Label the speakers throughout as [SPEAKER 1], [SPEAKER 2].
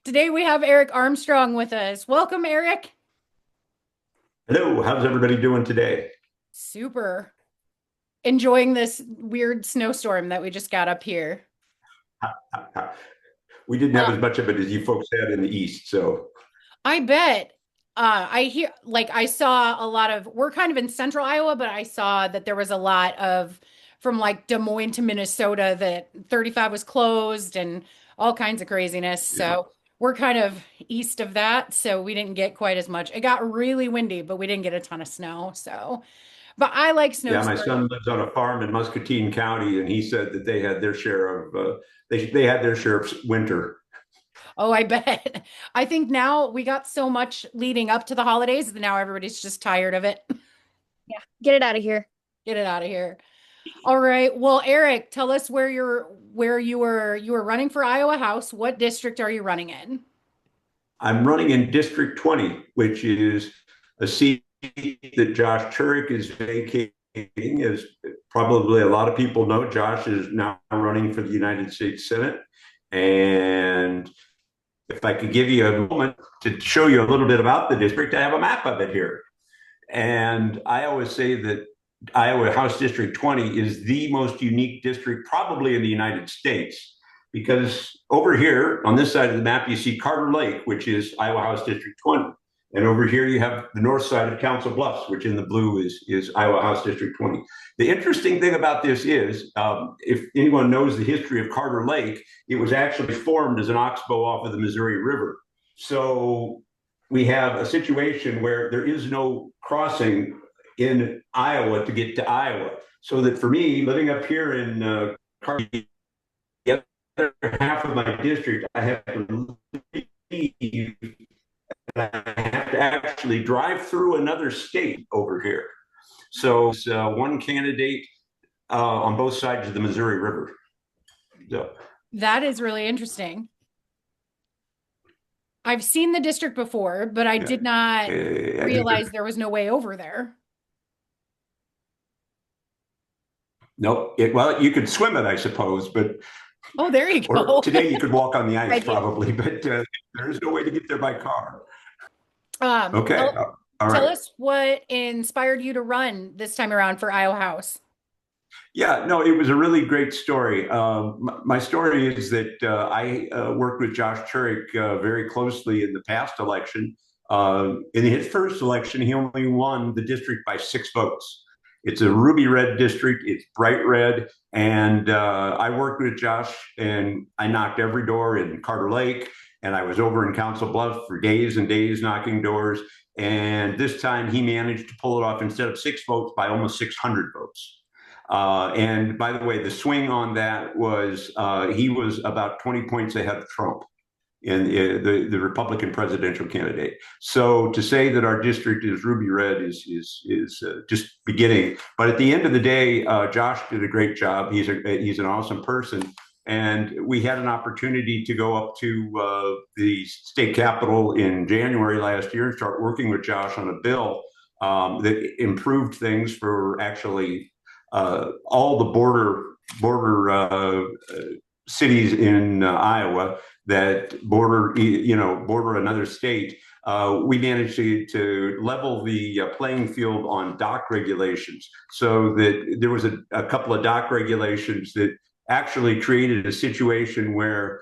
[SPEAKER 1] Today we have Eric Armstrong with us. Welcome, Eric.
[SPEAKER 2] Hello, how's everybody doing today?
[SPEAKER 1] Super. Enjoying this weird snowstorm that we just got up here.
[SPEAKER 2] We didn't have
[SPEAKER 1] Uh,
[SPEAKER 2] as much of it as you folks had in the East, so
[SPEAKER 1] I bet. I hear like I saw a lot of we're kind of in central Iowa, but I saw that there was a lot of from like Des Moines to Minnesota that 35 was closed and all kinds of craziness.
[SPEAKER 2] yeah.
[SPEAKER 1] So we're kind of east of that, so we didn't get quite as much. It got really windy, but we didn't get a ton of snow. So, but I like
[SPEAKER 2] Yeah, my
[SPEAKER 1] snowstorms.
[SPEAKER 2] son lives on a farm in Muscatine County, and he said that they had their share of they had their share of winter.
[SPEAKER 1] Oh, I bet. I think now we got so much leading up to the holidays that now everybody's just tired of it.
[SPEAKER 3] Yeah, get it out of here.
[SPEAKER 1] Get it out of here. All right. Well, Eric, tell us where you were running for Iowa House. What district are you running in?
[SPEAKER 2] I'm running in District 20, which is a seat that Josh Turek is vacating. As probably a lot of people know, Josh is now running for the United States Senate, and if I could give you a moment to show you a little bit about the district, I have a map of it here. And I always say that Iowa House District 20 is the most unique district probably in the United States because over here on this side of the map, you see Carter Lake, which is Iowa House District 20. And over here, you have the north side of Council Bluffs, which in the blue is Iowa House District 20. The interesting thing about this is, if anyone knows the history of Carter Lake, it was actually formed as an oxbow off of the Missouri River. So we have a situation where there is no crossing in Iowa to get to Iowa. So that for me, living up here in the other half of my district, I have to leave. I have to actually drive through another state over here. So it's one candidate on both sides of the Missouri River. So
[SPEAKER 1] That is really interesting. I've seen the district before, but I
[SPEAKER 2] yeah,
[SPEAKER 1] did not
[SPEAKER 2] I think
[SPEAKER 1] realize there was no way over there.
[SPEAKER 2] no. Well, you could swim it, I suppose, but
[SPEAKER 1] Oh, there you
[SPEAKER 2] or
[SPEAKER 1] go.
[SPEAKER 2] today you could walk on the ice
[SPEAKER 3] Idea.
[SPEAKER 2] probably, but there's no way to get there by car.
[SPEAKER 1] Um,
[SPEAKER 2] Okay,
[SPEAKER 1] tell
[SPEAKER 2] all
[SPEAKER 1] tell
[SPEAKER 2] right.
[SPEAKER 1] us what inspired you to run this time around for Iowa House.
[SPEAKER 2] Yeah, no, it was a really great story. My story is that I worked with Josh Turek very closely in the past election. In his first election, he only won the district by 6 votes. It's a ruby red district. It's bright red. And I worked with Josh and I knocked every door in Carter Lake. And I was over in Council Bluffs for days and days knocking doors. And this time he managed to pull it off instead of 6 votes by almost 600 votes. And by the way, the swing on that was he was about 20 points ahead of Trump in the Republican presidential candidate. So to say that our district is ruby red is just beginning. But at the end of the day, Josh did a great job. He's an awesome person. And we had an opportunity to go up to the state capitol in January last year and start working with Josh on a bill that improved things for actually all the border cities in Iowa that border another state. We managed to level the playing field on dock regulations, so that there was a couple of dock regulations that actually created a situation where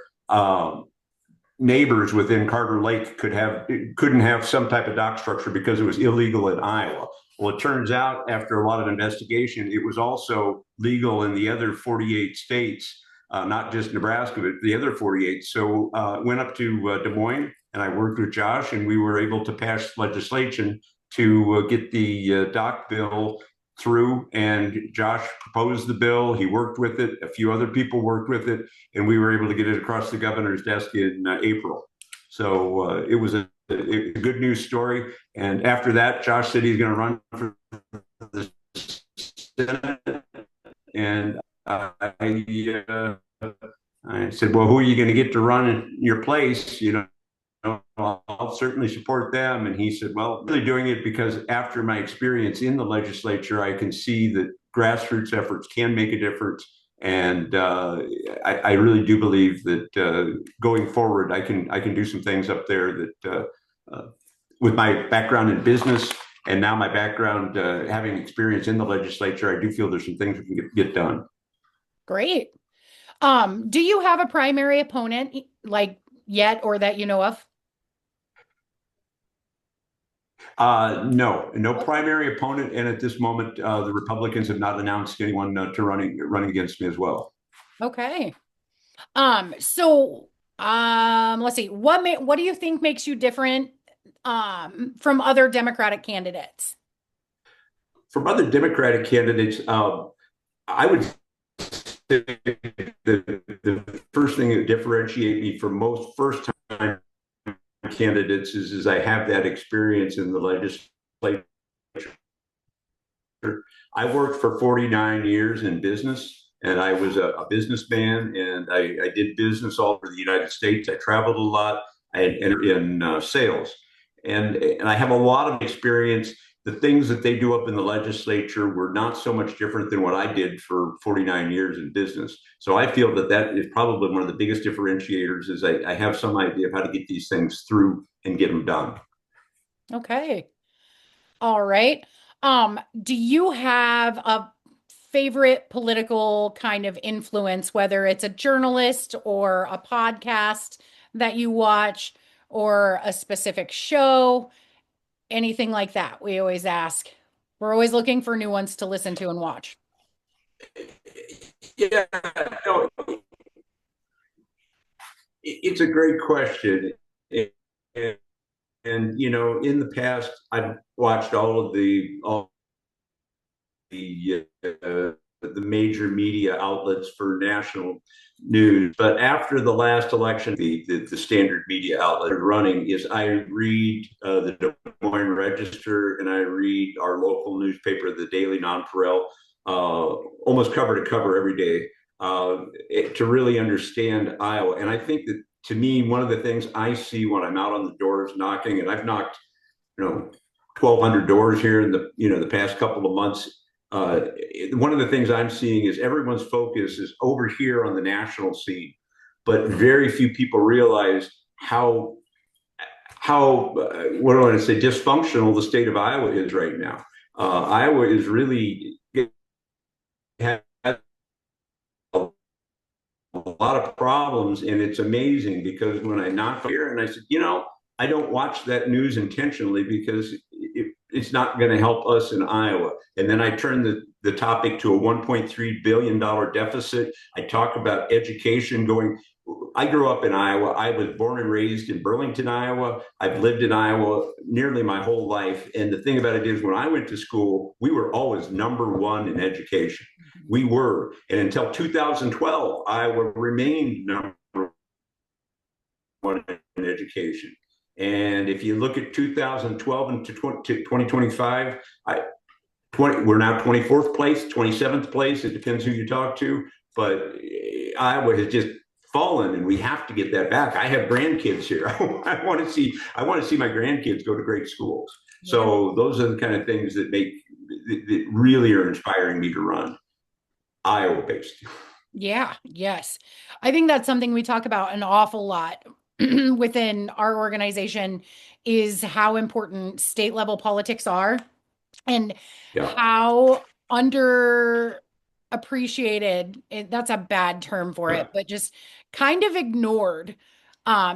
[SPEAKER 2] neighbors within Carter Lake couldn't have some type of dock structure because it was illegal in Iowa. Well, it turns out after a lot of investigation, it was also legal in the other 48 states, not just Nebraska, but the other 48. So went up to Des Moines and I worked with Josh, and we were able to pass legislation to get the dock bill through. And Josh proposed the bill. He worked with it. A few other people worked with it, and we were able to get it across the governor's desk in April. So it was a good news story. And after that, Josh said he's going to run for the Senate. And I said, well, who are you going to get to run in your place? I'll certainly support them. And he said, well, I'm really doing it because after my experience in the legislature, I can see that grassroots efforts can make a difference. And I really do believe that going forward, I can do some things up there that with my background in business and now my background having experience in the legislature, I do feel there's some things we can get done.
[SPEAKER 1] Great. Do you have a primary opponent like yet or that you know of?
[SPEAKER 2] No primary opponent, and at this moment, the Republicans have not announced anyone to running against me as well.
[SPEAKER 1] Okay. So let's see. What do you think makes you different from other Democratic candidates?
[SPEAKER 2] From other Democratic candidates, I would say the first thing that differentiates me from most first-time candidates is I have that experience in the legislature. I worked for 49 years in business, and I was a businessman, and I did business all over the United States. I traveled a lot. I entered in sales, and I have a lot of experience. The things that they do up in the legislature were not so much different than what I did for 49 years in business. So I feel that that is probably one of the biggest differentiators is I have some idea of how to get these things through and get them done.
[SPEAKER 1] Okay. All right. Do you have a favorite political kind of influence, whether it's a journalist or a podcast that you watch or a specific show, anything like that? We always ask. We're always looking for new ones to listen to and watch.
[SPEAKER 2] Yeah, no, it's a great question. And, in the past, I've watched all the major media outlets for national news. But after the last election, the standard media outlet running is I read the Des Moines Register and I read our local newspaper, the Daily Nonpareil, almost cover to cover every day to really understand Iowa. And I think that to me, one of the things I see when I'm out on the doors knocking, and I've knocked, 1,200 doors here in the past couple of months. One of the things I'm seeing is everyone's focus is over here on the national scene, but very few people realize how what do I want to say dysfunctional the state of Iowa is right now. Iowa is really has a lot of problems, and it's amazing because when I knocked here and I said, I don't watch that news intentionally because it's not going to help us in Iowa. And then I turn the topic to a $1.3 billion deficit. I talk about education going. I grew up in Iowa. I was born and raised in Burlington, Iowa. I've lived in Iowa nearly my whole life. And the thing about it is, when I went to school, we were always number one in education. We were. And until 2012, Iowa remained number one in education. And if you look at 2012 and to 2025, we're now 24th place, 27th place. It depends who you talk to. But Iowa has just fallen, and we have to get that back. I have grandkids here. I want to see my grandkids go to great schools.
[SPEAKER 1] Yeah.
[SPEAKER 2] So those are the kind of things that really are inspiring me to run Iowa based.
[SPEAKER 1] Yeah, yes. I think that's something we talk about an awful lot within our organization is how important state level politics are and
[SPEAKER 2] Yeah.
[SPEAKER 1] how underappreciated, that's a bad term for it, but just kind of ignored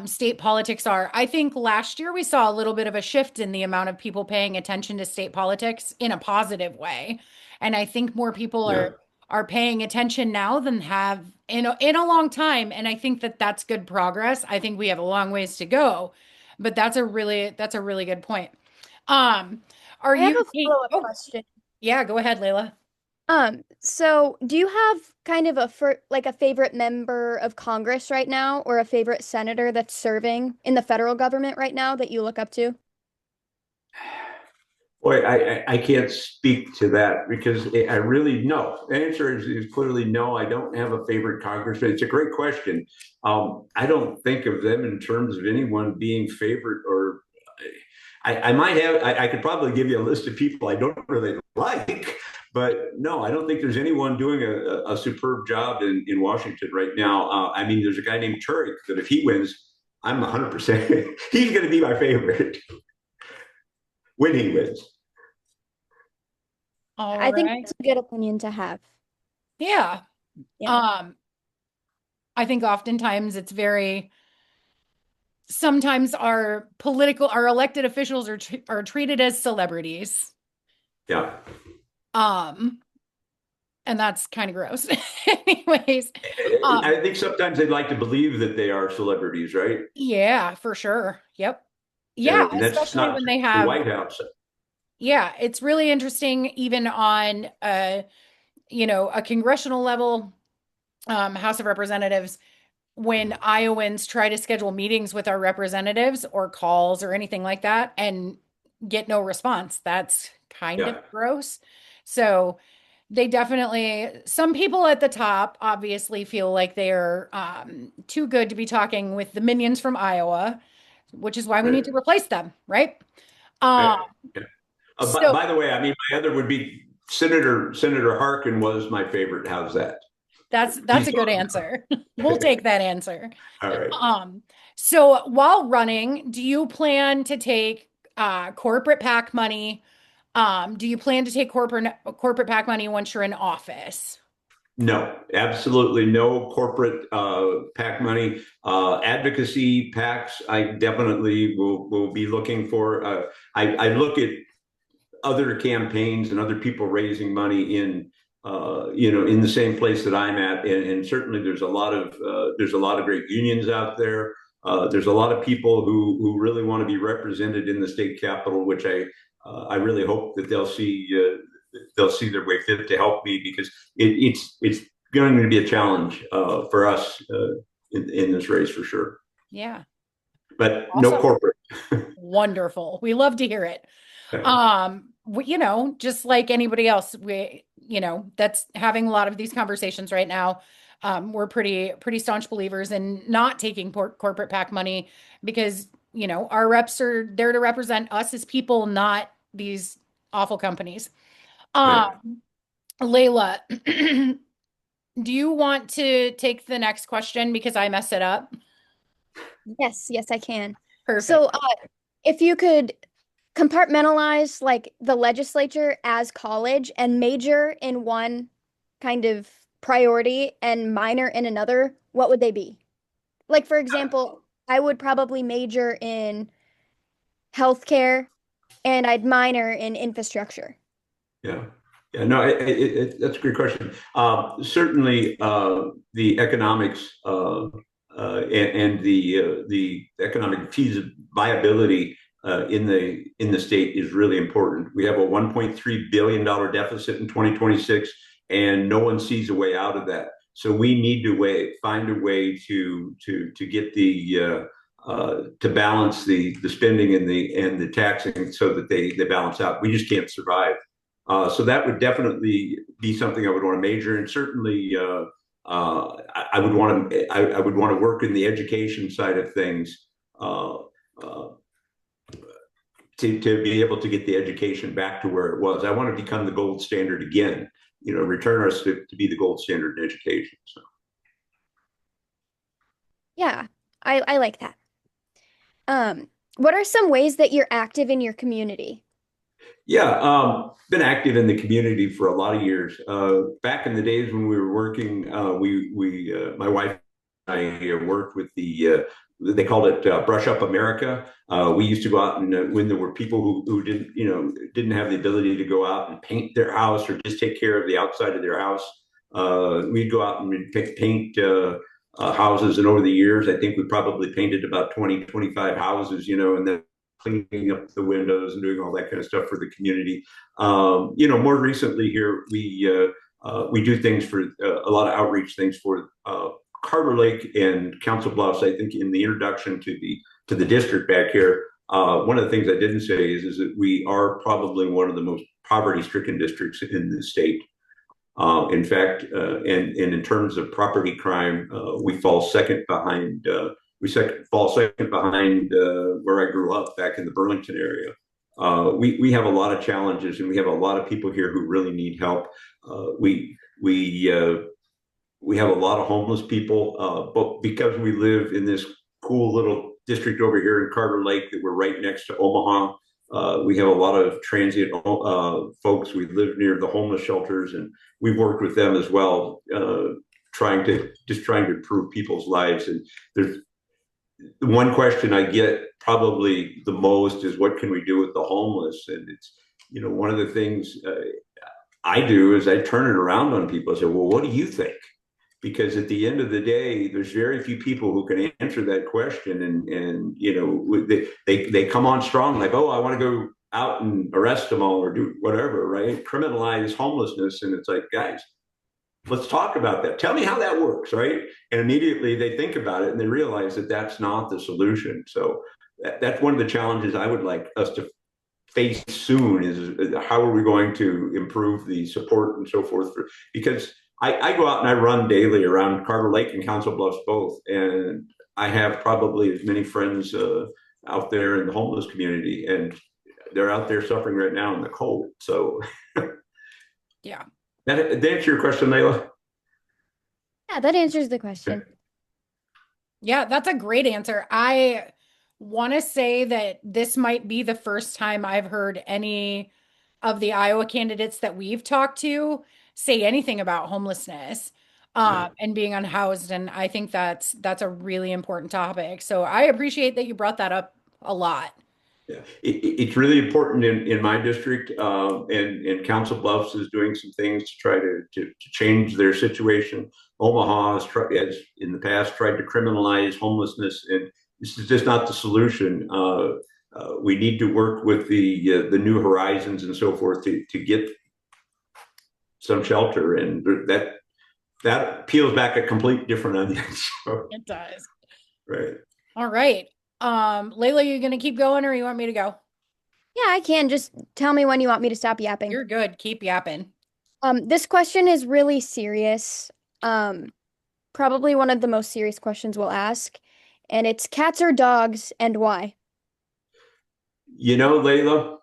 [SPEAKER 1] state politics are. I think last year we saw a little bit of a shift in the amount of people paying attention to state politics in a positive way. And I think more people
[SPEAKER 2] Yeah.
[SPEAKER 1] are paying attention now than have in a long time. And I think that that's good progress. I think we have a long ways to go, but that's a really good point. Um, are
[SPEAKER 3] I have
[SPEAKER 1] you,
[SPEAKER 3] a follow-up
[SPEAKER 1] oh,
[SPEAKER 3] question.
[SPEAKER 1] yeah, go ahead, Layla.
[SPEAKER 3] So do you have kind of a favorite member of Congress right now or a favorite senator that's serving in the federal government right now that you look up to?
[SPEAKER 2] Boy, I can't speak to that because I really no. The answer is clearly no. I don't have a favorite congressman. It's a great question. I don't think of them in terms of anyone being favorite or I might have. I could probably give you a list of people I don't really like, But no, I don't think there's anyone doing a superb job in Washington right now. I mean, there's a guy named Turek that if he wins, I'm 100%. He's going to be my favorite when he wins.
[SPEAKER 1] All
[SPEAKER 3] I think
[SPEAKER 1] right.
[SPEAKER 3] that's a good opinion to have.
[SPEAKER 1] Yeah.
[SPEAKER 3] Yeah.
[SPEAKER 1] Um, I think oftentimes it's very sometimes our elected officials are treated as celebrities.
[SPEAKER 2] Yeah.
[SPEAKER 1] Um, and that's kind of gross. Anyways,
[SPEAKER 2] I
[SPEAKER 1] um,
[SPEAKER 2] think sometimes they'd like to believe that they are celebrities, right?
[SPEAKER 1] yeah, for sure. Yep. Yeah,
[SPEAKER 2] And that's
[SPEAKER 1] especially
[SPEAKER 2] not
[SPEAKER 1] when
[SPEAKER 2] just
[SPEAKER 1] they
[SPEAKER 2] the
[SPEAKER 1] have,
[SPEAKER 2] White House.
[SPEAKER 1] yeah, it's really interesting even on a congressional level, House of Representatives, when Iowans try to schedule meetings with our representatives or calls or anything like that and get no response. That's kind of
[SPEAKER 2] Yeah.
[SPEAKER 1] gross. So they definitely, some people at the top obviously feel like they're too good to be talking with the minions from Iowa, which is why we need
[SPEAKER 2] Right.
[SPEAKER 1] to replace them, right? Um,
[SPEAKER 2] Right. Yeah.
[SPEAKER 1] so
[SPEAKER 2] By the way, I mean, my other would be Senator Harkin was my favorite. How's that?
[SPEAKER 1] that's
[SPEAKER 2] He's
[SPEAKER 1] a good answer. We'll
[SPEAKER 2] awesome.
[SPEAKER 1] take that answer.
[SPEAKER 2] All right.
[SPEAKER 1] Um, so while running, do you plan to take corporate PAC money? Do you plan to take corporate PAC money once you're in office?
[SPEAKER 2] No, absolutely no corporate PAC money. Advocacy PACs, I definitely will be looking for. I look at other campaigns and other people raising money in the same place that I'm at, and certainly there's a lot of great unions out there. There's a lot of people who really want to be represented in the state capitol, which I really hope that they'll see their way fit to help me because it's going to be a challenge for us in this race for sure.
[SPEAKER 1] Yeah,
[SPEAKER 2] But no
[SPEAKER 1] awesome.
[SPEAKER 2] corporate.
[SPEAKER 1] Wonderful. We love to hear it. Just like anybody else, that's having a lot of these conversations right now. We're pretty staunch believers in not taking corporate PAC money because, our reps are there to represent us as people, not these awful companies.
[SPEAKER 2] Right.
[SPEAKER 1] Um, Layla, do you want to take the next question because I messed it up?
[SPEAKER 3] Yes, yes, I can. So,
[SPEAKER 1] Perfect.
[SPEAKER 3] if you could compartmentalize like the legislature as college and major in one kind of priority and minor in another, what would they be? Like, for example, I would probably major in healthcare and I'd minor in infrastructure.
[SPEAKER 2] Yeah. Yeah, no, that's a great question. Certainly, the economics and the economic viability in the state is really important. We have a 1.3 billion dollar deficit in 2026, and no one sees a way out of that. So we need to find a way to get to balance the spending and the taxing so that they balance out. We just can't survive. So that would definitely be something I would want to major in. Certainly, I would want to. I would want to work in the education side of things uh, uh, to be able to get the education back to where it was. I want to become the gold standard again. Return us to be the gold standard in education. So.
[SPEAKER 3] Yeah, I like that. What are some ways that you're active in your community?
[SPEAKER 2] Yeah, been active in the community for a lot of years. Back in the days when we were working, my wife and I worked with they called it Brush Up America. We used to go out and when there were people who didn't have the ability to go out and paint their house or just take care of the outside of their house, we'd go out and paint houses. And over the years, I think we probably painted about 20, 25 houses, and then cleaning up the windows and doing all that kind of stuff for the community. More recently here, we do things for a lot of outreach things for Carter Lake and Council Bluffs. I think in the introduction to the district back here, one of the things I didn't say is that we are probably one of the most poverty-stricken districts in the state. In fact, and in terms of property crime, we fall second behind. Fall second behind where I grew up back in the Burlington area. We have a lot of challenges, and we have a lot of people here who really need help. We have a lot of homeless people, but because we live in this cool little district over here in Carter Lake that we're right next to Omaha, we have a lot of transient folks. We live near the homeless shelters, and we've worked with them as well, trying to improve people's lives. And there's one question I get probably the most is, what can we do with the homeless? And it's, one of the things I do is I turn it around on people. I say, well, what do you think? Because at the end of the day, there's very few people who can answer that question. And they come on strong, like, oh, I want to go out and arrest them all or do whatever, right? Criminalize homelessness. And it's like, guys, let's talk about that. Tell me how that works, right? And immediately they think about it and they realize that that's not the solution. So that's one of the challenges I would like us to face soon, is how are we going to improve the support and so forth because I go out and I run daily around Carter Lake and Council Bluffs both, and I have probably as many friends out there in the homeless community, and they're out there suffering right now in the cold. So
[SPEAKER 1] yeah.
[SPEAKER 2] That answer your question, Layla?
[SPEAKER 3] Yeah, that answers the question.
[SPEAKER 1] Yeah, that's a great answer. I want to say that this might be the first time I've heard any of the Iowa candidates that we've talked to say anything about homelessness and being unhoused. And I think that's a really important topic. So I appreciate that you brought that up a lot.
[SPEAKER 2] Yeah, it's really important in my district, and Council Bluffs is doing some things to try to change their situation. Omaha has in the past tried to criminalize homelessness, and this is just not the solution. We need to work with the New Horizons and so forth to get some shelter, and that peels back a complete different onion. So,
[SPEAKER 1] It does.
[SPEAKER 2] right.
[SPEAKER 1] All right. Layla, you gonna keep going or you want me to go?
[SPEAKER 3] Yeah, I can. Just tell me when you want me to stop yapping.
[SPEAKER 1] You're good. Keep yapping.
[SPEAKER 3] This question is really serious. Probably one of the most serious questions we'll ask. And it's cats or dogs and why?
[SPEAKER 2] Layla,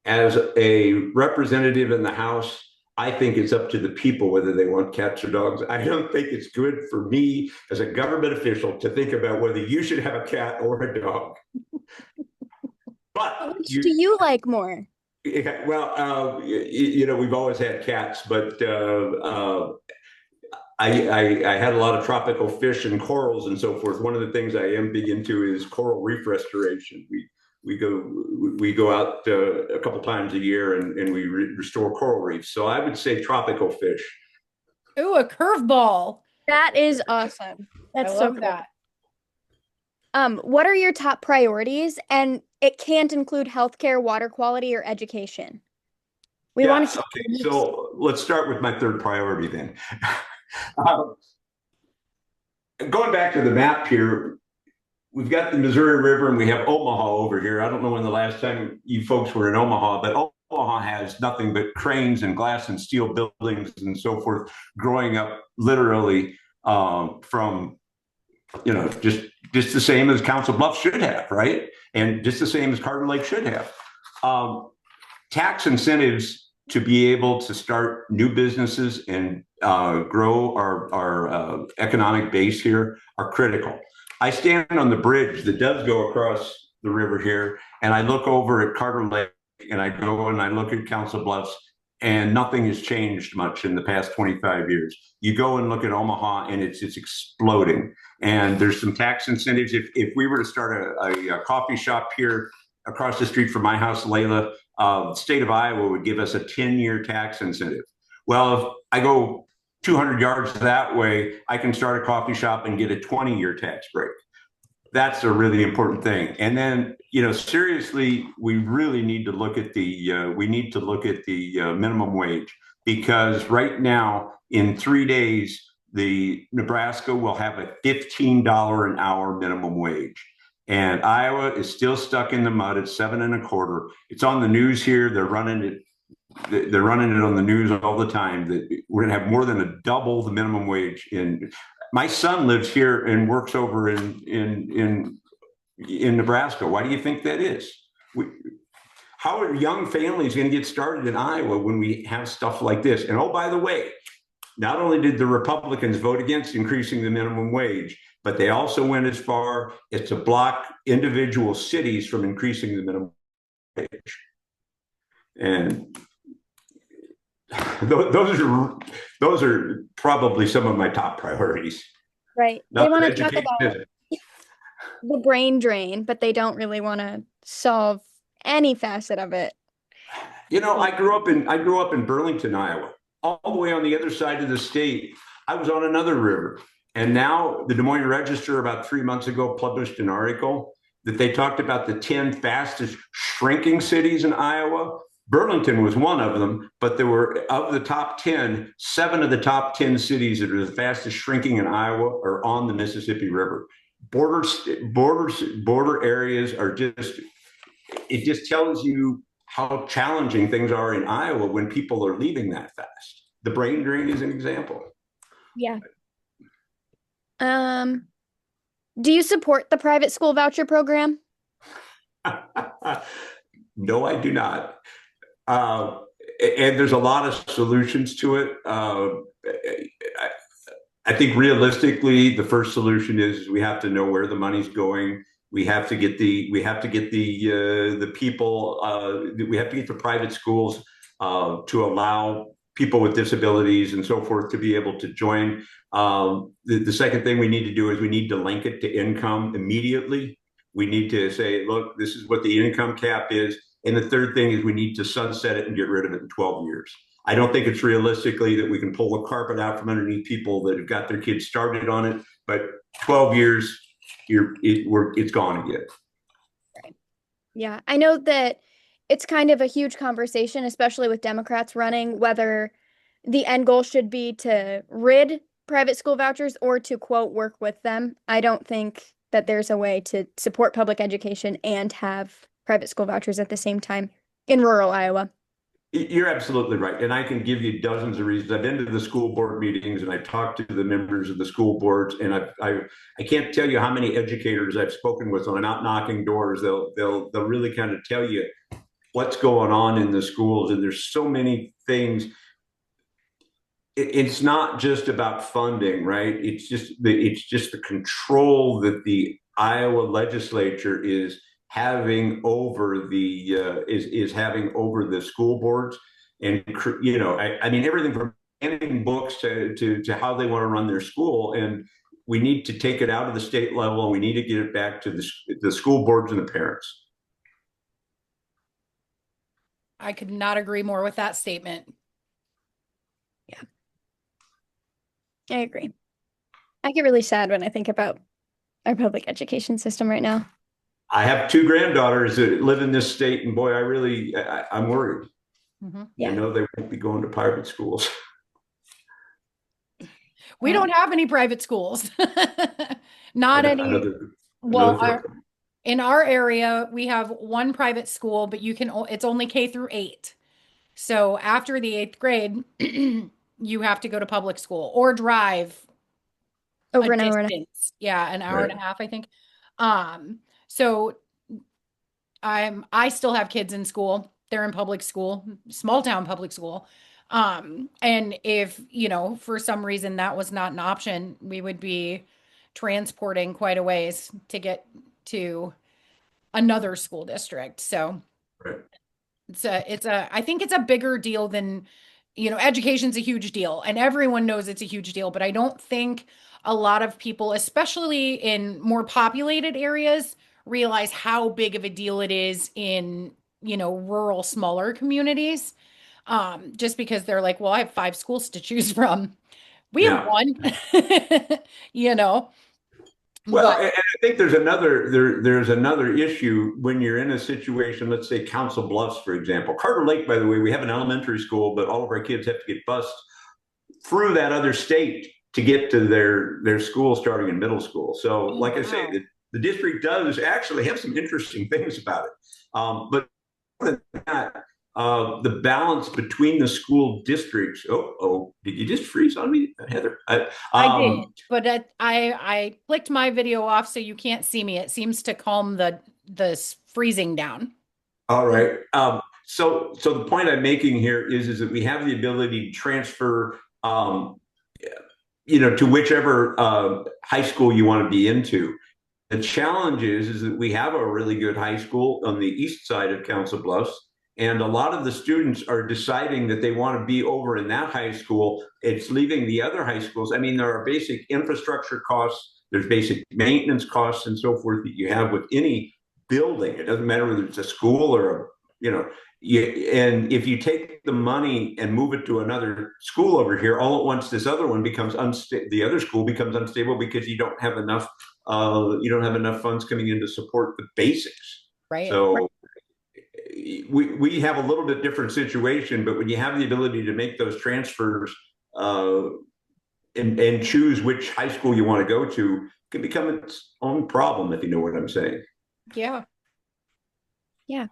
[SPEAKER 2] as a representative in the House, I think it's up to the people whether they want cats or dogs. I don't think it's good for me as a government official to think about whether you should have a cat or a dog. But
[SPEAKER 3] which do you like more?
[SPEAKER 2] Yeah, well, we've always had cats, but I had a lot of tropical fish and corals and so forth. One of the things I am big into is coral reef restoration. We go out a couple times a year and we restore coral reefs. So I would say tropical fish.
[SPEAKER 1] Ooh, a curveball.
[SPEAKER 3] That is awesome. That's
[SPEAKER 1] I
[SPEAKER 3] so
[SPEAKER 1] love
[SPEAKER 3] cool.
[SPEAKER 1] that.
[SPEAKER 3] What are your top priorities? And it can't include healthcare, water quality, or education. We want to.
[SPEAKER 2] Okay, so let's start with my third priority then. Um, Going back to the map here, we've got the Missouri River and we have Omaha over here. I don't know when the last time you folks were in Omaha, but Omaha has nothing but cranes and glass and steel buildings and so forth growing up literally from, just the same as Council Bluffs should have, right? And just the same as Carter Lake should have. Tax incentives to be able to start new businesses and grow our economic base here are critical. I stand on the bridge that does go across the river here, and I look over at Carter Lake, and I go and I look at Council Bluffs, and nothing has changed much in the past 25 years. You go and look at Omaha, and it's exploding. And there's some tax incentives. If we were to start a coffee shop here across the street from my house, Layla, the state of Iowa would give us a 10-year tax incentive. Well, if I go 200 yards that way, I can start a coffee shop and get a 20-year tax break. That's a really important thing. And then, seriously, we really need to look at the minimum wage, because right now in 3 days, the Nebraska will have a $15 an hour minimum wage. And Iowa is still stuck in the mud at 7.25. It's on the news here. They're running it on the news all the time that we're going to have more than a double the minimum wage. My son lives here and works over in Nebraska. Why do you think that is? how are young families going to get started in Iowa when we have stuff like this? And oh, by the way, not only did the Republicans vote against increasing the minimum wage, but they also went as far as to block individual cities from increasing the minimum wage. And those are probably some of my top priorities.
[SPEAKER 3] Right. They
[SPEAKER 2] Not
[SPEAKER 3] want
[SPEAKER 2] that
[SPEAKER 3] to talk
[SPEAKER 2] education
[SPEAKER 3] about
[SPEAKER 2] isn't.
[SPEAKER 3] the brain drain, but they don't really want to solve any facet of it.
[SPEAKER 2] You know, I grew up in Burlington, Iowa, all the way on the other side of the state. I was on another river. And now the Des Moines Register about 3 months ago published an article that they talked about the 10 fastest shrinking cities in Iowa. Burlington was one of them, but there were, of the top 10, seven of the top 10 cities that are the fastest shrinking in Iowa are on the Mississippi River. Border areas are just, it just tells you how challenging things are in Iowa when people are leaving that fast. The brain drain is an example.
[SPEAKER 3] Yeah. Do you support the private school voucher program?
[SPEAKER 2] No, I do not. Uh, and there's a lot of solutions to it. I think realistically, the first solution is we have to know where the money's going. We have to get the people. We have to get the private schools to allow people with disabilities and so forth to be able to join. The second thing we need to do is we need to link it to income immediately. We need to say, look, this is what the income cap is. And the third thing is we need to sunset it and get rid of it in 12 years. I don't think it's realistically that we can pull the carpet out from underneath people that have got their kids started on it. But 12 years, it's gone again.
[SPEAKER 3] Right. Yeah, I know that it's kind of a huge conversation, especially with Democrats running, whether the end goal should be to rid private school vouchers or to, quote, work with them. I don't think that there's a way to support public education and have private school vouchers at the same time in rural Iowa.
[SPEAKER 2] You're absolutely right. And I can give you dozens of reasons. I've been to the school board meetings and I've talked to the members of the school boards. And I can't tell you how many educators I've spoken with when I'm out knocking doors. They'll really kind of tell you what's going on in the schools. And there's so many things. It's not just about funding, right? It's just the control that the Iowa legislature is having over is having over the school boards. And I mean everything from banning books to how they want to run their school. And we need to take it out of the state level. We need to get it back to the school boards and the parents.
[SPEAKER 1] I could not agree more with that statement.
[SPEAKER 3] Yeah, I agree. I get really sad when I think about our public education system right now.
[SPEAKER 2] I have two granddaughters that live in this state, and boy, I'm worried.
[SPEAKER 1] Mm-hmm.
[SPEAKER 2] I
[SPEAKER 3] Yeah.
[SPEAKER 2] know they won't be going to private schools.
[SPEAKER 1] We don't have any private schools. Not any.
[SPEAKER 2] Another
[SPEAKER 1] Well,
[SPEAKER 2] threat.
[SPEAKER 1] in our area, we have one private school, but it's only K through 8. So after the 8th grade, you have to go to public school or drive
[SPEAKER 3] Over
[SPEAKER 1] a
[SPEAKER 3] an hour and a
[SPEAKER 1] distance. Yeah, an hour and
[SPEAKER 2] Right.
[SPEAKER 1] a half, I think. So I still have kids in school. They're in public school, small town public school. And if, for some reason that was not an option, we would be transporting quite a ways to get to another school district. So
[SPEAKER 2] Right.
[SPEAKER 1] I think it's a bigger deal than, education's a huge deal and everyone knows it's a huge deal, but I don't think a lot of people, especially in more populated areas, realize how big of a deal it is in, rural, smaller communities. Just because they're like, well, I have 5 schools to choose from. We have
[SPEAKER 2] Yeah.
[SPEAKER 1] one, you know,
[SPEAKER 2] Well,
[SPEAKER 1] but
[SPEAKER 2] and I think there's another issue when you're in a situation, let's say Council Bluffs, for example. Carter Lake, by the way, we have an elementary school, but all of our kids have to get bused through that other state to get to their school starting in middle school. So,
[SPEAKER 1] oh,
[SPEAKER 2] like I say,
[SPEAKER 1] wow.
[SPEAKER 2] the district does actually have some interesting things about it. But more than that, the balance between the school districts. Oh, did you just freeze on me, Heather?
[SPEAKER 1] I did, but I clicked my video off so you can't see me. It seems to calm the freezing down.
[SPEAKER 2] All right. So the point I'm making here is that we have the ability to transfer, to whichever high school you want to be into. The challenge is that we have a really good high school on the east side of Council Bluffs, and a lot of the students are deciding that they want to be over in that high school. It's leaving the other high schools. I mean, there are basic infrastructure costs, there's basic maintenance costs, and so forth that you have with any building. It doesn't matter whether it's a school or a, you know, and if you take the money and move it to another school over here, all at once this other one becomes unstable. The other school becomes unstable because you don't have enough funds coming in to support the basics.
[SPEAKER 1] Right.
[SPEAKER 2] So we have a little bit different situation, but when you have the ability to make those transfers uh, and choose which high school you want to go to, it can become its own problem, if you know what I'm saying.
[SPEAKER 1] Yeah.
[SPEAKER 3] Yeah.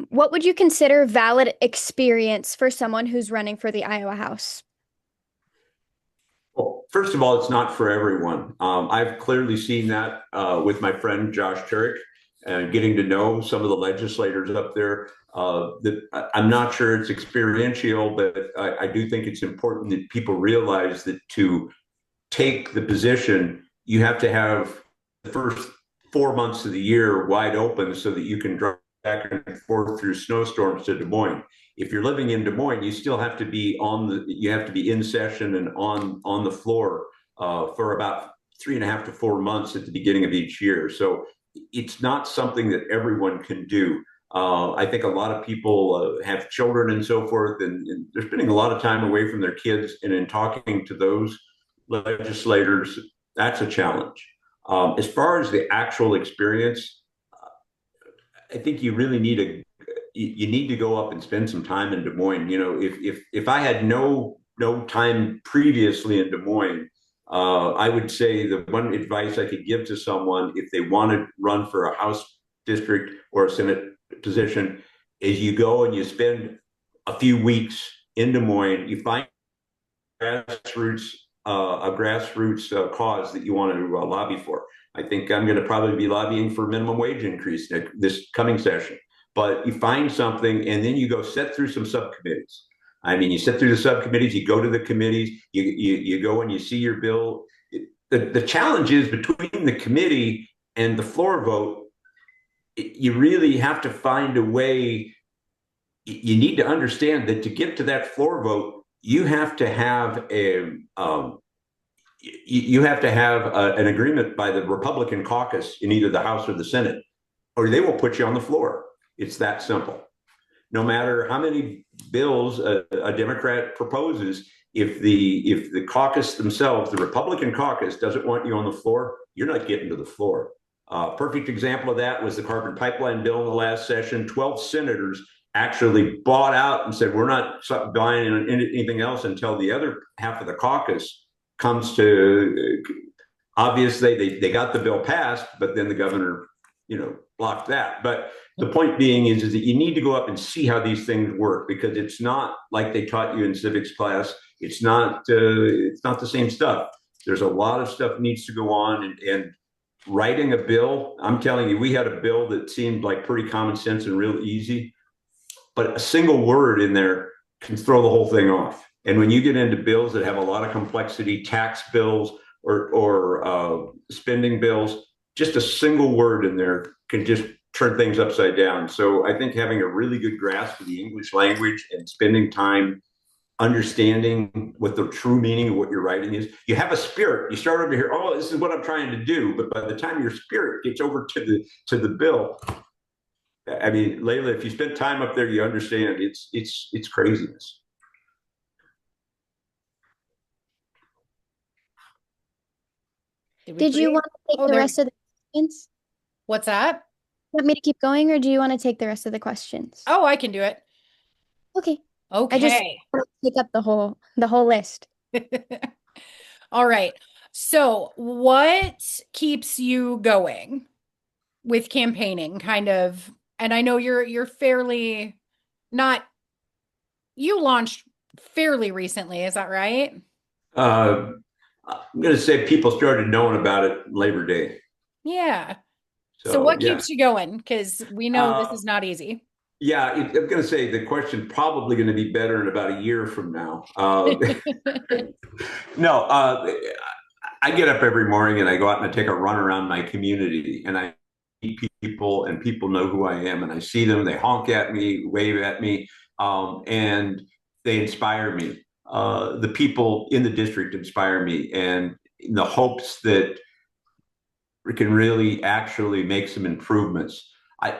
[SPEAKER 3] What would you consider valid experience for someone who's running for the Iowa House?
[SPEAKER 2] Well, first of all, it's not for everyone. I've clearly seen that with my friend Josh Turek and getting to know some of the legislators up there. I'm not sure it's experiential, but I do think it's important that people realize that to take the position, you have to have the first 4 months of the year wide open so that you can drive back and forth through snowstorms to Des Moines. If you're living in Des Moines, you still have to be you have to be in session and on the floor for about 3.5 to 4 months at the beginning of each year. So it's not something that everyone can do. I think a lot of people have children and so forth, and they're spending a lot of time away from their kids. And in talking to those legislators, that's a challenge. As far as the actual experience, I think you really need to go up and spend some time in Des Moines. If I had no time previously in Des Moines, I would say the one advice I could give to someone if they want to run for a House district or a Senate position is you go and you spend a few weeks in Des Moines. You find grassroots a grassroots cause that you want to lobby for. I think I'm going to probably be lobbying for minimum wage increase this coming session. But you find something and then you go sit through some subcommittees. I mean, you sit through the subcommittees, you go to the committees, you go and you see your bill. The challenge is between the committee and the floor vote, you really have to find a way. You need to understand that to get to that floor vote, you have to have an agreement by the Republican caucus in either the House or the Senate, or they will put you on the floor. It's that simple. No matter how many bills a Democrat proposes, if the caucus themselves, the Republican caucus, doesn't want you on the floor, you're not getting to the floor. Perfect example of that was the carbon pipeline bill in the last session. 12 senators actually bought out and said, we're not buying anything else until the other half of the caucus comes to, obviously they got the bill passed, but then the governor, blocked that. But the point being is that you need to go up and see how these things work, because it's not like they taught you in civics class. It's not the same stuff. There's a lot of stuff needs to go on, and writing a bill, I'm telling you, we had a bill that seemed like pretty common sense and real easy, but a single word in there can throw the whole thing off. And when you get into bills that have a lot of complexity, tax bills or spending bills, just a single word in there can just turn things upside down. So I think having a really good grasp of the English language and spending time understanding what the true meaning of what you're writing is. You have a spirit. You start over here, oh, this is what I'm trying to do. But by the time your spirit gets over to the bill, I mean, Layla, if you spend time up there, you understand it's craziness.
[SPEAKER 3] Did you want to take the rest of the questions?
[SPEAKER 1] What's that?
[SPEAKER 3] Want me to keep going, or do you want to take the rest of the questions?
[SPEAKER 1] Oh, I can do it.
[SPEAKER 3] Okay. I just
[SPEAKER 1] Okay.
[SPEAKER 3] pick up the whole list.
[SPEAKER 1] All right. So, what keeps you going with campaigning, kind of? And I know you're fairly not you launched fairly recently, is that right?
[SPEAKER 2] I'm going to say people started knowing about it Labor Day.
[SPEAKER 1] Yeah. So
[SPEAKER 2] So
[SPEAKER 1] what
[SPEAKER 2] yeah,
[SPEAKER 1] keeps you going? Because we know this
[SPEAKER 2] uh,
[SPEAKER 1] is not easy.
[SPEAKER 2] yeah. I'm going to say the question probably going to be better in about a year from now. No, I get up every morning and I go out and I take a run around my community and I meet people and people know who I am and I see them, they honk at me, wave at me, and they inspire me. The people in the district inspire me, and in the hopes that we can really actually make some improvements. I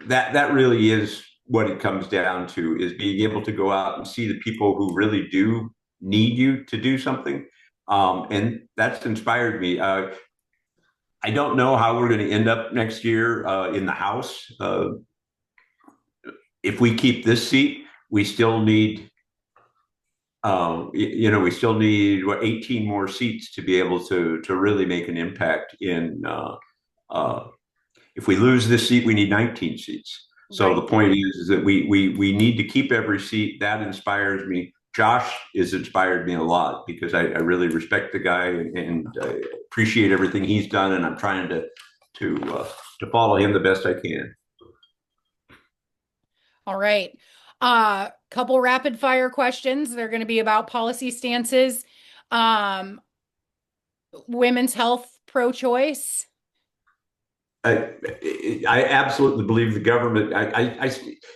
[SPEAKER 2] that really is what it comes down to, is being able to go out and see the people who really do need you to do something, and that's inspired me. I don't know how we're going to end up next year in the House. If we keep this seat, we still need we still need 18 more seats to be able to really make an impact in uh, if we lose this seat, we need 19 seats. So the
[SPEAKER 1] Right.
[SPEAKER 2] point is that we need to keep every seat. That inspires me. Josh has inspired me a lot because I really respect the guy and I appreciate everything he's done, and I'm trying to follow him the best I can.
[SPEAKER 1] All right. Couple rapid fire questions. They're going to be about policy stances. Um, Women's health, pro-choice.
[SPEAKER 2] I, I absolutely believe the government.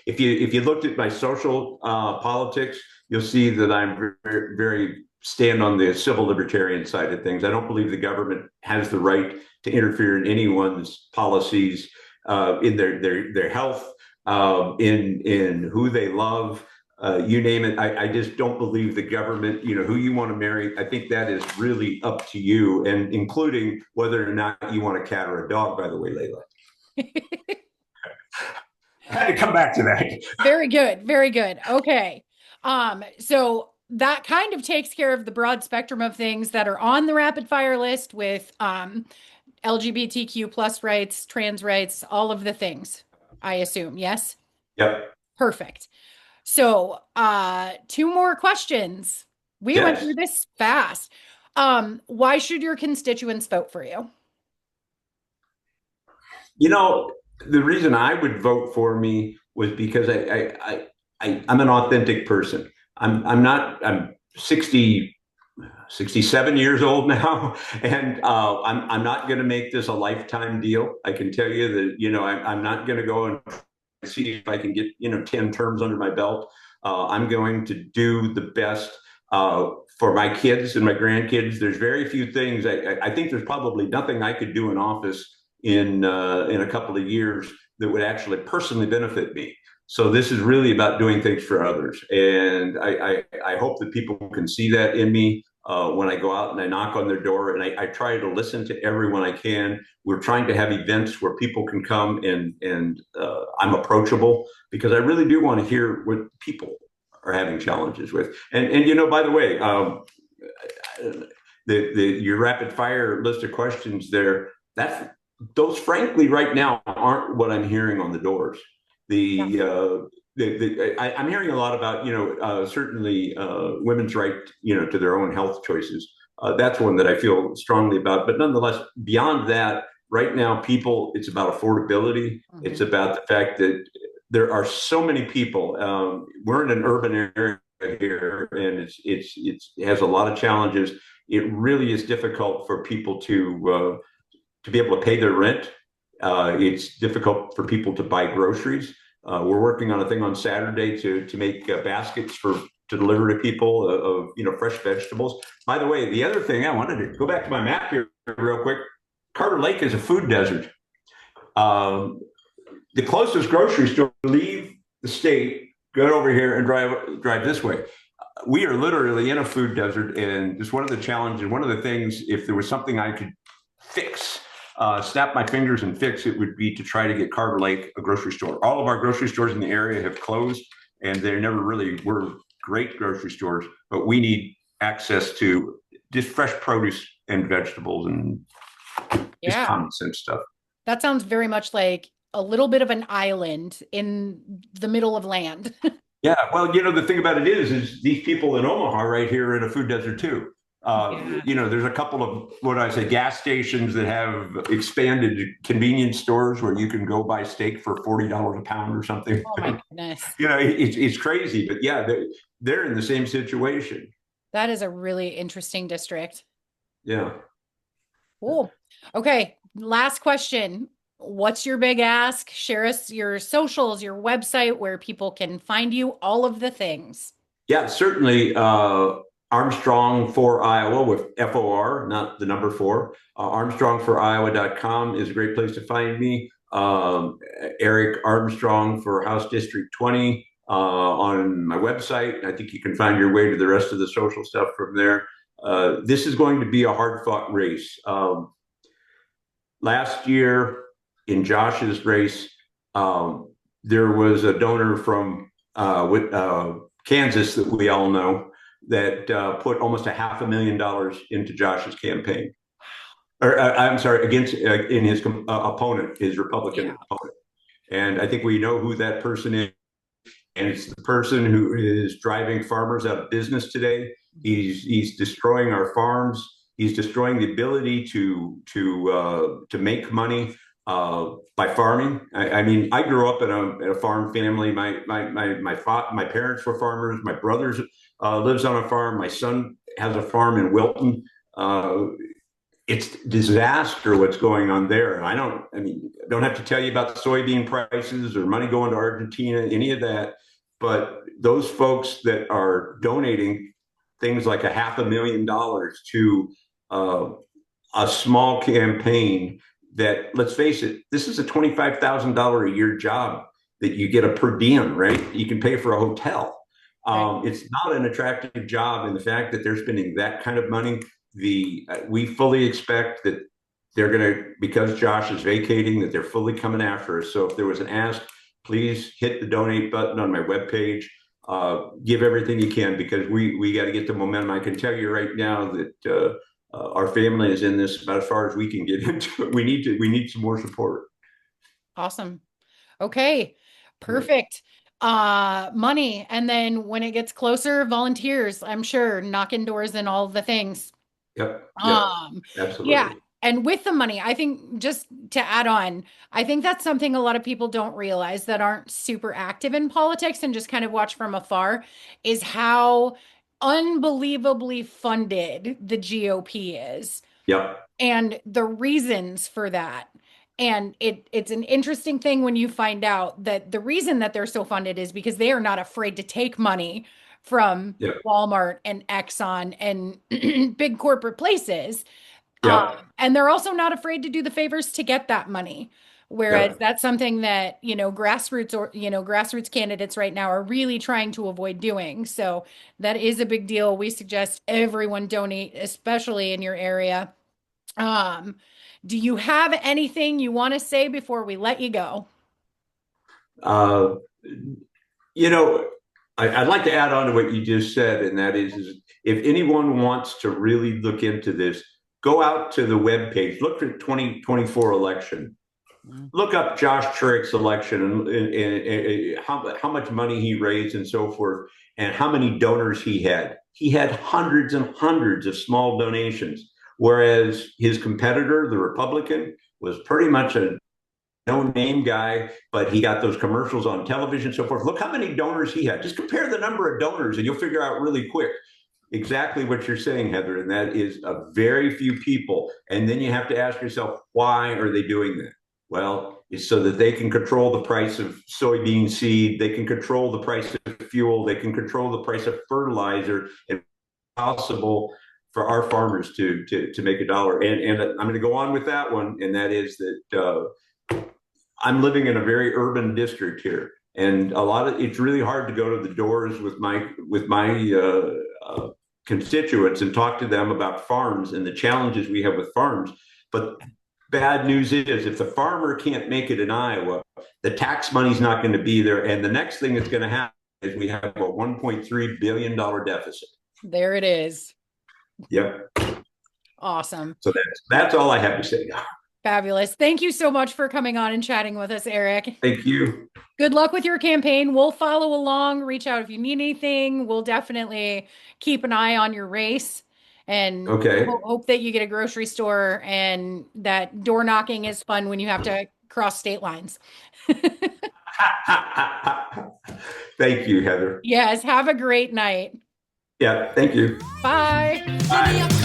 [SPEAKER 2] If you looked at my social politics, you'll see that I'm very stand on the civil libertarian side of things. I don't believe the government has the right to interfere in anyone's policies, in their health, in who they love. You name it. I just don't believe the government, who you want to marry. I think that is really up to you, and including whether or not you want a cat or a dog, by the way, Layla. I had to come back to that.
[SPEAKER 1] Very good. Very good. Okay. So that kind of takes care of the broad spectrum of things that are on the rapid fire list with LGBTQ plus rights, trans rights, all of the things, I assume. Yes?
[SPEAKER 2] Yep.
[SPEAKER 1] Perfect. So, two more questions. We went through
[SPEAKER 2] Yes.
[SPEAKER 1] this fast. Why should your constituents vote for you?
[SPEAKER 2] You know, the reason I would vote for me was because I'm an authentic person. I'm 67 years old now, and I'm not going to make this a lifetime deal. I can tell you that, I'm not going to go and see if I can get, 10 terms under my belt. I'm going to do the best for my kids and my grandkids. There's very few things. I think there's probably nothing I could do in office in a couple of years that would actually personally benefit me. So this is really about doing things for others, and I hope that people can see that in me when I go out and I knock on their door, and I try to listen to everyone I can. We're trying to have events where people can come, and I'm approachable because I really do want to hear what people are having challenges with. And by the way, your rapid fire list of questions there, that's those frankly right now aren't what I'm hearing on the doors. The
[SPEAKER 1] Yes.
[SPEAKER 2] I'm hearing a lot about, certainly women's right, to their own health choices. That's one that I feel strongly about. But nonetheless, beyond that, right now, it's about affordability. It's
[SPEAKER 1] Mhm.
[SPEAKER 2] about the fact that there are so many people. We're in an urban area here, and it has a lot of challenges. It really is difficult for people to be able to pay their rent. It's difficult for people to buy groceries. We're working on a thing on Saturday to make baskets to deliver to people of fresh vegetables. By the way, the other thing I wanted to go back to my map here real quick. Carter Lake is a food desert. Um, the closest grocery store, leave the state, go over here and drive this way. We are literally in a food desert, and it's one of the challenges. One of the things, if there was something I could fix, snap my fingers and fix, it would be to try to get Carter Lake a grocery store. All of our grocery stores in the area have closed, and they never really were great grocery stores. But we need access to just fresh produce and vegetables and just
[SPEAKER 1] Yeah.
[SPEAKER 2] common sense stuff.
[SPEAKER 1] That sounds very much like a little bit of an island in the middle of land.
[SPEAKER 2] Yeah, well, the thing about it is these people in Omaha right here are in a food desert too.
[SPEAKER 1] Yeah.
[SPEAKER 2] There's a couple of what I say gas stations that have expanded convenience stores where you can go buy steak for $40 a pound or something.
[SPEAKER 1] Oh my goodness.
[SPEAKER 2] It's crazy, but yeah, they're in the same situation.
[SPEAKER 1] That is a really interesting district.
[SPEAKER 2] Yeah.
[SPEAKER 1] Cool. Okay, last question. What's your big ask? Share us your socials, your website, where people can find you, all of the things.
[SPEAKER 2] Yeah, certainly. Armstrong for Iowa with FOR, not the number four. Armstrongforiowa.com is a great place to find me. Eric Armstrong for House District 20 on my website. I think you can find your way to the rest of the social stuff from there. This is going to be a hard fought race. Last year in Josh's race, there was a donor from Kansas that we all know that put almost $500,000 into Josh's campaign. Or I'm sorry, against in his opponent, his Republican
[SPEAKER 1] Yeah.
[SPEAKER 2] opponent. And I think we know who that person is. And it's the person who is driving farmers out of business today. He's destroying our farms. He's destroying the ability to make money by farming. I mean, I grew up in a farm family. My parents were farmers. My brother lives on a farm. My son has a farm in Wilton. It's disaster what's going on there. I don't have to tell you about the soybean prices or money going to Argentina, any of that. But those folks that are donating things like $500,000 to uh, a small campaign that, let's face it, this is a $25,000 a year job that you get a per diem, right? You can pay for a hotel.
[SPEAKER 1] Right.
[SPEAKER 2] It's not an attractive job, and the fact that they're spending that kind of money, we fully expect that they're going to, because Josh is vacating, that they're fully coming after us. So if there was an ask, please hit the donate button on my webpage. Give everything you can, because we got to get the momentum. I can tell you right now that our family is in this about as far as we can get into it. We need some more support.
[SPEAKER 1] Awesome. Okay.
[SPEAKER 2] Right.
[SPEAKER 1] Perfect. Money. And then when it gets closer, volunteers, I'm sure, knocking doors and all the things.
[SPEAKER 2] Yep. Yep.
[SPEAKER 1] Um, yeah.
[SPEAKER 2] Absolutely.
[SPEAKER 1] And with the money, I think just to add on, I think that's something a lot of people don't realize that aren't super active in politics and just kind of watch from afar is how unbelievably funded the GOP is
[SPEAKER 2] Yep.
[SPEAKER 1] and the reasons for that. And it's an interesting thing when you find out that the reason that they're so funded is because they are not afraid to take money from
[SPEAKER 2] Yep.
[SPEAKER 1] Walmart and Exxon and big corporate places.
[SPEAKER 2] Yep.
[SPEAKER 1] And they're also not afraid to do the favors to get that money. Whereas
[SPEAKER 2] Yep.
[SPEAKER 1] that's something that, grassroots candidates right now are really trying to avoid doing. So that is a big deal. We suggest everyone donate, especially in your area. Um, do you have anything you want to say before we let you go?
[SPEAKER 2] Uh, you know, I'd like to add on to what you just said, and that is if anyone wants to really look into this, go out to the webpage, look for 2024 election,
[SPEAKER 1] Mm.
[SPEAKER 2] look up Josh Churick's election and how much money he raised and so forth, and how many donors he had. He had hundreds and hundreds of small donations, whereas his competitor, the Republican, was pretty much a no name guy, but he got those commercials on television and so forth. Look how many donors he had. Just compare the number of donors, and you'll figure out really quick exactly what you're saying, Heather. And that is a very few people. And then you have to ask yourself, why are they doing that? Well, it's so that they can control the price of soybean seed, they can control the price of fuel, they can control the price of fertilizer, and possible for our farmers to make a dollar. And I'm going to go on with that one, and that is that I'm living in a very urban district here, and it's really hard to go to the doors with my constituents and talk to them about farms and the challenges we have with farms. But bad news is, if the farmer can't make it in Iowa, the tax money's not going to be there, and the next thing that's going to happen is we have a $1.3 billion deficit.
[SPEAKER 1] There it is.
[SPEAKER 2] Yep.
[SPEAKER 1] Awesome.
[SPEAKER 2] So that's all I have to say now.
[SPEAKER 1] Fabulous. Thank you so much for coming on and chatting with us, Eric.
[SPEAKER 2] Thank you.
[SPEAKER 1] Good luck with your campaign. We'll follow along, reach out if you need anything. We'll definitely keep an eye on your race. and
[SPEAKER 2] Okay.
[SPEAKER 1] hope that you get a grocery store and that door knocking is fun when you have to cross state lines.
[SPEAKER 2] Thank you, Heather.
[SPEAKER 1] Yes, have a great night.
[SPEAKER 2] Yeah, thank you.
[SPEAKER 1] Bye.
[SPEAKER 2] Bye.